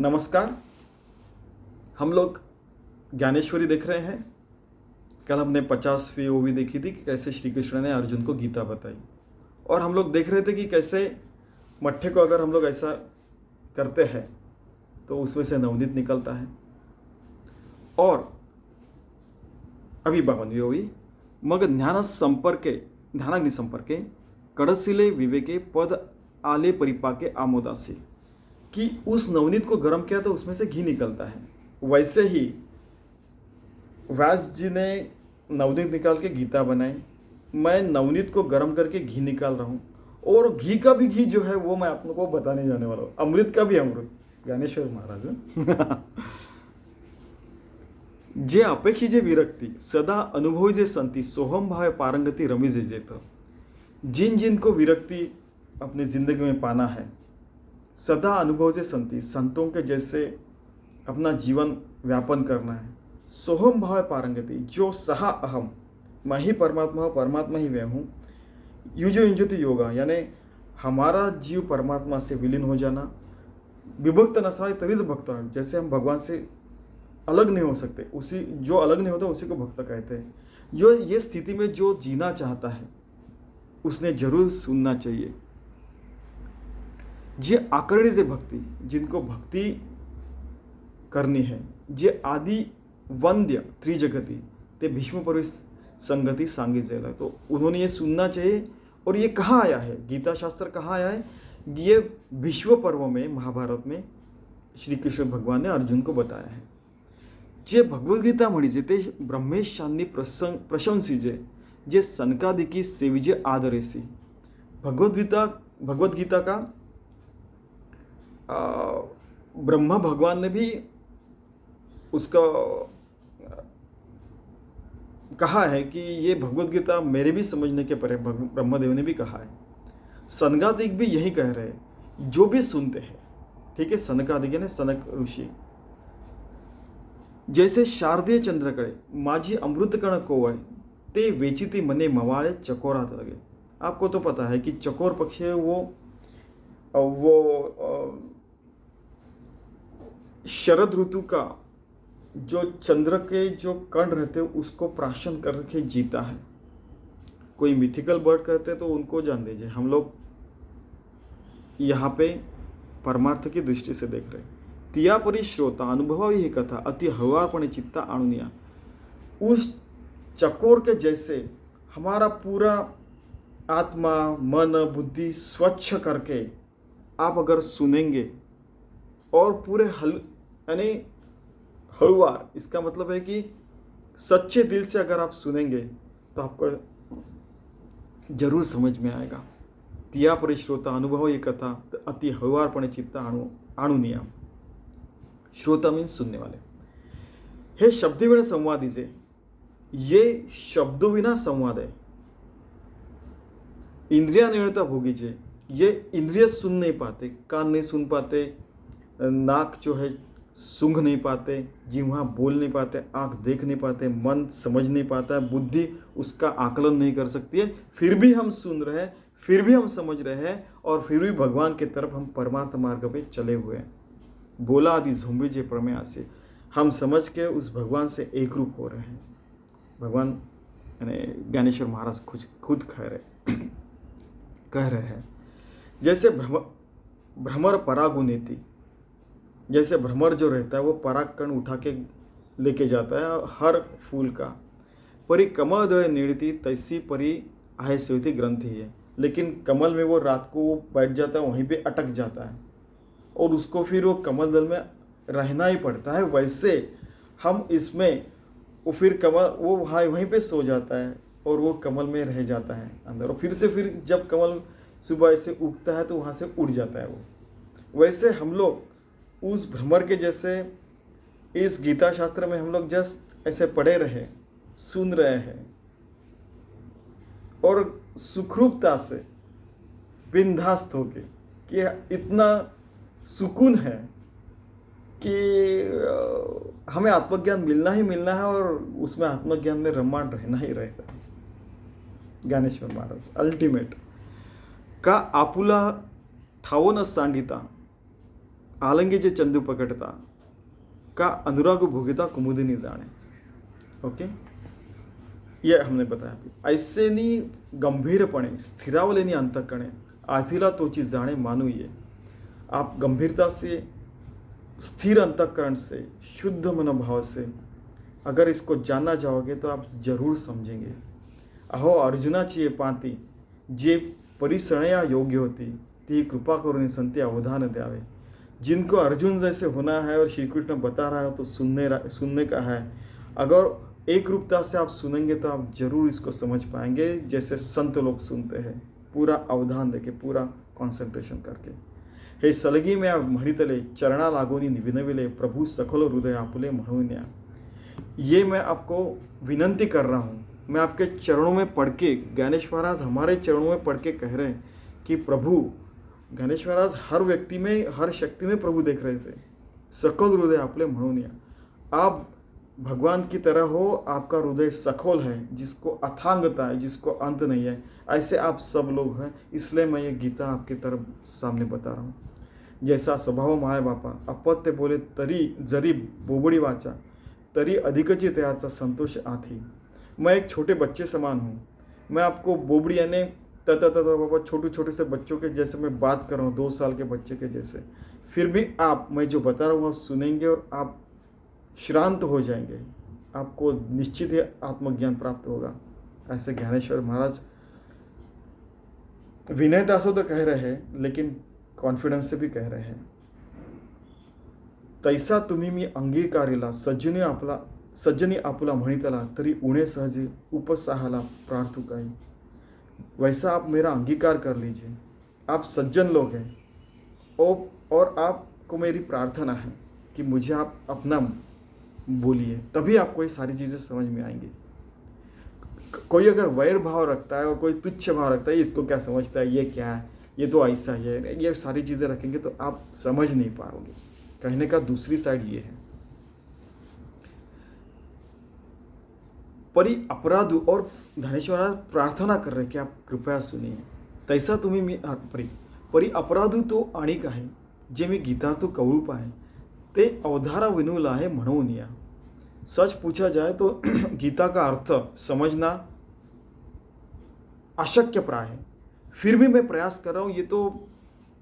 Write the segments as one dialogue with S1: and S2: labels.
S1: नमस्कार। हम लोग ज्ञानेश्वरी देख रहे हैं। कल हमने 50वीं ओवी देखी थी कि कैसे श्री कृष्ण ने अर्जुन को गीता बताई, और हम लोग देख रहे थे कि कैसे मट्ठे को अगर हम लोग ऐसा करते हैं तो उसमें से नवनीत निकलता है। और अभी 52वीं ओवी, मग ध्यानाग्नि संपर्के कड़सिले विवेके पद आले परिपाके आमोदासी, कि उस नवनीत को गर्म किया तो उसमें से घी निकलता है। वैसे ही व्यास जी ने नवनीत निकाल के गीता बनाई। मैं नवनीत को गर्म करके घी निकाल रहा हूँ, और घी का भी घी जो है वो मैं आप लोगों को बताने जाने वाला हूँ। अमृत का भी अमृत, ज्ञानेश्वर महाराज। जे अपेक्षी जे विरक्ती सदा अनुभवी जे संती सोहम भाव पारंगती रमी जे जेत। जिन जिन को विरक्ति अपनी जिंदगी में पाना है, सदा अनुभव से संति संतों के जैसे अपना जीवन व्यापन करना है। सोहम भाव पारंगति, जो सहा अहम, मैं ही परमात्मा हूँ, परमात्मा ही मैं हूँ। युजो युंजति योगा, यानी हमारा जीव परमात्मा से विलीन हो जाना। विभक्त नसाय तरीज भक्त, जैसे हम भगवान से अलग नहीं हो सकते, उसी जो अलग नहीं होता उसी को भक्त कहते हैं। जो ये स्थिति में जो जीना चाहता है उसने जरूर सुनना चाहिए। जे आकरणी जे भक्ति, जिनको भक्ति करनी है, जे आदि वंद्य त्रिजगति ते भीष्म पर संगति सांगी जेला, तो उन्होंने ये सुनना चाहिए। और ये कहाँ आया है, गीता शास्त्र कहाँ आया है? ये विश्व पर्व में, महाभारत में श्री कृष्ण भगवान ने अर्जुन को बताया है। जे भगवद्गीता म्हणजे ते ब्रह्मेशांनी प्रशंसिजे, जे सनकादिकी सेविजे आदरेसी। भगवद्गीता का ब्रह्मा भगवान ने भी उसका कहा है कि ये भगवद्गीता मेरे भी समझने के परे, ब्रह्मदेव ने भी कहा है। सनकादिक भी यही कह रहे हैं, जो भी सुनते हैं। ठीक है, सनकादिक ने सनक ऋषि, जैसे शारदीय चंद्रकडे माझी अमृतकण कोवळे, ते वेचिती मने मवाळे चकोरात लगे। आपको तो पता है कि चकोर पक्षी है वो शरद ऋतु का जो चंद्र के जो कण रहते हैं उसको प्राशन करके जीता है। कोई मिथिकल बर्ड कहते हैं तो उनको जान दीजिए। हम लोग यहाँ पे परमार्थ की दृष्टि से देख रहे हैं। तिया परी श्रोता अनुभवावी ही कथा अति हळुवारपणे चित्ता आणुनिया। उस चकोर के जैसे हमारा पूरा आत्मा, मन, बुद्धि स्वच्छ करके आप अगर सुनेंगे, और पूरे यानी हलवार, इसका मतलब है कि सच्चे दिल से अगर आप सुनेंगे तो आपको जरूर समझ में आएगा। तिया परी श्रोता अनुभव ये कथा अति हळुवारपणे चित्ता आणुनिया। श्रोता मीन्स सुनने वाले। हे शब्दविना संवादीचे, ये शब्दों बिना संवाद है। इंद्रिया नियंत्रित भोगीचे, ये इंद्रिय सुन नहीं पाते, कान नहीं सुन पाते, नाक जो है सूंघ नहीं पाते, जिह्वा बोल नहीं पाते, आँख देख नहीं पाते, मन समझ नहीं पाता है, बुद्धि उसका आकलन नहीं कर सकती है। फिर भी हम सुन रहे हैं, फिर भी हम समझ रहे हैं, और फिर भी भगवान की तरफ हम परमार्थ मार्ग पे चले हुए हैं। बोला आदि झुंबी जे प्रमेय से, हम समझ के उस भगवान से एक रूप हो रहे हैं। भगवान यानी ज्ञानेश्वर महाराज खुद कह रहे हैं। जैसे भ्रमर परागुनेति, जैसे भ्रमर जो रहता है वो पराग कण उठा के लेके जाता है हर फूल का। परी कमल दळे नीड़ती तैसी परी आहे सेवती ग्रंथि है, लेकिन कमल में वो रात को वो बैठ जाता है, वहीं पे अटक जाता है, और उसको फिर वो कमल दल में रहना ही पड़ता है। वैसे हम इसमें वो फिर कमल वो वहीं पे सो जाता है, और वो कमल में रह जाता है अंदर, और फिर जब कमल सुबह से उगता है तो वहाँ से उड़ जाता है वो। वैसे हम लोग उस भ्रमर के जैसे इस गीता शास्त्र में हम लोग जस्ट ऐसे पढ़े रहे, सुन रहे हैं, और सुखरूपता से बिंदास्त होके, कि इतना सुकून है कि हमें आत्मज्ञान मिलना ही मिलना है, और उसमें आत्मज्ञान में रमान रहना ही रहता है। ज्ञानेश्वर महाराज अल्टिमेट का आपुला ठावो न सांडिता, आलंगे जे चंदू पकडता का अनुराग भोगिता कुमुदिनी जाने। ओके, ये हमने बताया अभी। ऐसे नी गंभीरपणे स्थिरावलेनी अंतकणे आधीला तोची जाणे मानू ये। आप गंभीरता से, स्थिर अंतःकरण से, शुद्ध मनोभाव से अगर इसको जानना चाहोगे तो आप जरूर समझेंगे। अहो अर्जुनाची ये पाती जे परिसणया योग्य होती ती कृपा करून संती अवधान द्यावे। जिनको अर्जुन जैसे होना है और श्री कृष्ण बता रहा है तो सुनने का है। अगर एक रूपता से आप सुनेंगे तो आप जरूर इसको समझ पाएंगे, जैसे संत लोग सुनते हैं, पूरा अवधान देके, पूरा कॉन्सेंट्रेशन करके। हे सलगी में म्हणितले चरणा लागोनी विनविले प्रभु सखोल हृदय आपुले म्हणून या। ये मैं आपको विनंती कर रहा हूँ, मैं आपके चरणों में पढ़ के, ज्ञानेश महाराज हमारे चरणों में पढ़ के कह रहे हैं कि प्रभु, ज्ञानेश महाराज हर व्यक्ति में, हर शक्ति में प्रभु देख रहे थे। सखोल हृदय आपले म्हणून या। आप भगवान की तरह हो, आपका हृदय सखोल है, जिसको अथांगता है, जिसको अंत नहीं है, ऐसे आप सब लोग हैं। इसलिए मैं ये गीता आपकी तरफ सामने बता रहा हूँ। जैसा स्वभाव माय बापा अपत्य बोले तरी जरी बोबडी वाचा तरी अधिकची त्याचा संतोष आथी। मैं एक छोटे बच्चे समान हूँ। मैं आपको बोबड़ी यानी बाबा छोटे छोटे से बच्चों के जैसे मैं बात कर रहा हूँ, 2 साल के बच्चे के जैसे। फिर भी आप, मैं जो बता रहा हूँ आप सुनेंगे और आप श्रांत हो जाएंगे, आपको निश्चित ही आत्मज्ञान प्राप्त होगा। ऐसे ज्ञानेश्वर महाराज विनयता से तो कह रहे हैं, लेकिन कॉन्फिडेंस से भी कह रहे हैं। तैसा तुम्ही मी अंगीकारिला सज्जनी आपुला म्हणितला तरी उणे सहजी उपसाहाला प्रार्थू काही। वैसा आप मेरा अंगीकार कर लीजिए। आप सज्जन लोग हैं और आपको मेरी प्रार्थना है कि मुझे आप अपना बोलिए, तभी आपको ये सारी चीज़ें समझ में आएंगी। कोई अगर वैर भाव रखता है और कोई तुच्छ भाव रखता है, इसको क्या समझता है, ये क्या है, ये तो ऐसा है, ये सारी चीज़ें रखेंगे तो आप समझ नहीं पाओगे। कहने का दूसरी साइड ये है, परी अपराध और धनेश्वरा प्रार्थना कर रहे कि आप कृपया सुनिए। तैसा तुम्ही मी परी अपराधू तो आणिक आहे जे मी गीतार्थ कवळूप आहे ते अवधारा विनुला आहे म्हणून या। सच पूछा जाए तो गीता का अर्थ समझना अशक्य प्राय है, फिर भी मैं प्रयास कर रहा हूँ। ये तो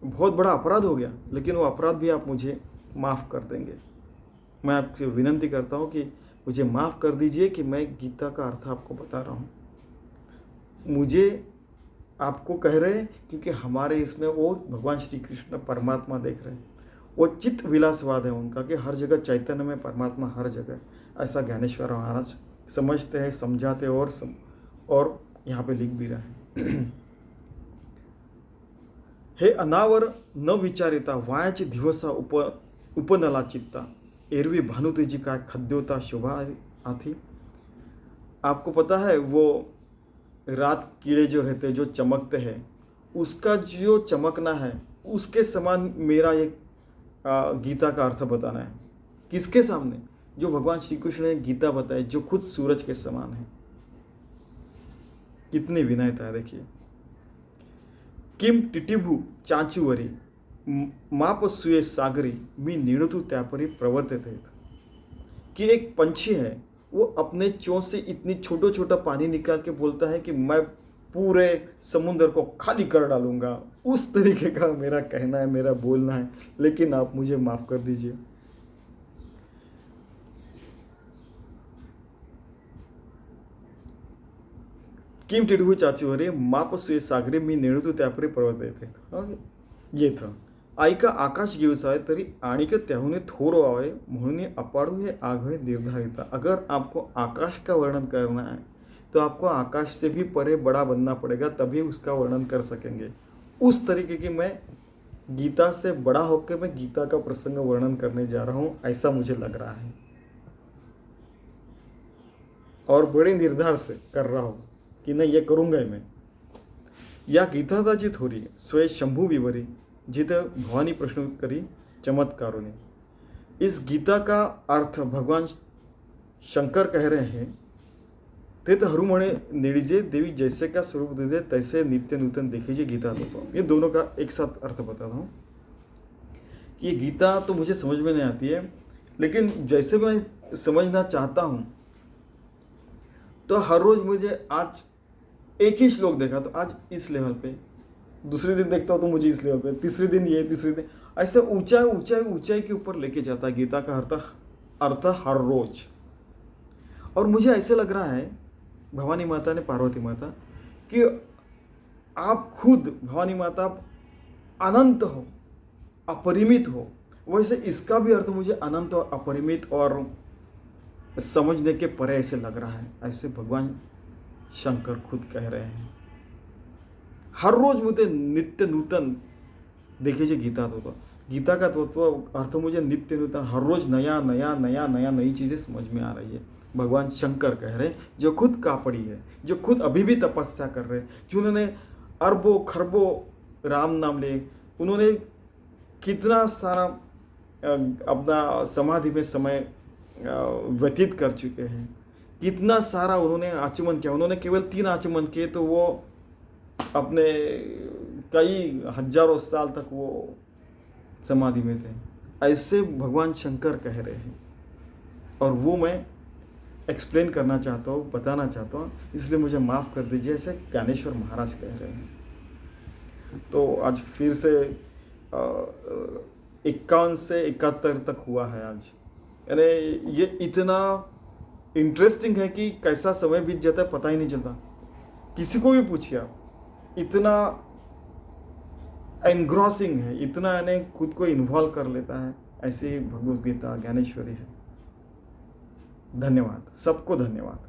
S1: बहुत बड़ा अपराध हो गया, लेकिन वो अपराध भी आप मुझे माफ़ कर देंगे। मैं आपसे विनंती करता हूँ कि मुझे माफ़ कर दीजिए कि मैं गीता का अर्थ आपको बता रहा हूँ। मुझे आपको कह रहे हैं क्योंकि हमारे इसमें वो भगवान श्री कृष्ण परमात्मा देख रहे हैं। वो चित्त विलासवाद है उनका कि हर जगह चैतन्य में परमात्मा हर जगह, ऐसा ज्ञानेश्वर महाराज समझते हैं, समझाते और यहाँ पे लिख भी रहे हैं। हे अनावर न विचारिता वायाची दिवसा उपनला चित्ता एरवी भानुतेजी का खद्योता शोभा आथी। आपको पता है वो रात कीड़े जो रहते, जो चमकते हैं, उसका जो चमकना है उसके समान मेरा ये गीता का अर्थ बताना है। किसके सामने? जो भगवान श्री कृष्ण ने गीता बताई, जो खुद सूरज के समान है। कितनी विनयता है देखिए। किम टिटिभू चाचूवरी माप सुये सागरी मी नीणतू त्यापरी प्रवर्तित। कि एक पंछी है, वो अपने चोंच से इतनी छोटा छोटा पानी निकाल के बोलता है कि मैं पूरे समुद्र को खाली कर डालूंगा। उस तरीके का मेरा कहना है, मेरा बोलना है, लेकिन आप मुझे माफ़ कर दीजिए। किम टिडहू चाचूवरे माप सुये सागरे मी नेणतू त्यापरी पर्वत। ये था ऐका आकाश घेऊसावे तरी आणिक त्याहून थोर व्हावे म्हणून अपाडू हे आघवे निर्धारिता। अगर आपको आकाश का वर्णन करना है तो आपको आकाश से भी परे बड़ा बनना पड़ेगा, तभी उसका वर्णन कर सकेंगे। उस तरीके की मैं गीता से बड़ा होकर मैं गीता का प्रसंग वर्णन करने जा रहा हूँ, ऐसा मुझे लग रहा है और बड़े निर्धार से कर रहा हूँ कि नहीं, ये करूँगा ही मैं। या गीता जी थोरी स्वयं शंभू विवरी जिथे भवानी प्रश्न करी चमत्कारों। इस गीता का अर्थ भगवान शंकर कह रहे हैं, ते तो हरू म्हणे निड़ीजे देवी जैसे का स्वरूप दीजिए तैसे नित्य नूतन देखिए गीता तो। ये दोनों का एक साथ अर्थ बताता हूँ ये गीता तो मुझे समझ में नहीं आती है, लेकिन जैसे मैं समझना चाहता हूँ तो हर रोज़ मुझे आज एक ही श्लोक देखा तो आज इस लेवल पे, दूसरे दिन देखता हूँ तो मुझे इस लेवल पे, तीसरे दिन ये, तीसरे दिन ऐसे ऊंचाई ऊंचाई ऊंचाई के ऊपर लेके जाता है गीता का अर्थ हर रोज। और मुझे ऐसे लग रहा है भवानी माता ने, पार्वती माता, कि आप खुद भवानी माता अनंत हो, अपरिमित हो, वैसे इसका भी अर्थ मुझे अनंत और अपरिमित और समझने के परे ऐसे लग रहा है। ऐसे भगवान शंकर खुद कह रहे हैं। हर रोज मुझे नित्य नूतन, देखिए गीता तो गीता का तत्व अर्थ मुझे नित्य नूतन, हर रोज नया नया नया नया नई चीज़ें समझ में आ रही है। भगवान शंकर कह रहे हैं, जो खुद कापड़ी है, जो खुद अभी भी तपस्या कर रहे हैं, जिन्होंने अरबों खरबों राम नाम लिए, उन्होंने कितना सारा अपना समाधि में समय व्यतीत कर चुके हैं, कितना सारा उन्होंने आचमन किया। उन्होंने केवल 3 आचमन किए तो वो अपने कई हजारों साल तक वो समाधि में थे। ऐसे भगवान शंकर कह रहे हैं और वो मैं एक्सप्लेन करना चाहता हूँ, बताना चाहता हूँ, इसलिए मुझे माफ़ कर दीजिए। ऐसे ज्ञानेश्वर महाराज कह रहे हैं। तो आज फिर से 51 से 71 तक हुआ है आज। यानी ये इतना इंटरेस्टिंग है कि कैसा समय बीत जाता है पता ही नहीं चलता। किसी को भी पूछिए आप, इतना एनग्रॉसिंग है, इतना यानी खुद को इन्वॉल्व कर लेता है। ऐसे ही भगवद गीता ज्ञानेश्वरी है। धन्यवाद, सबको धन्यवाद।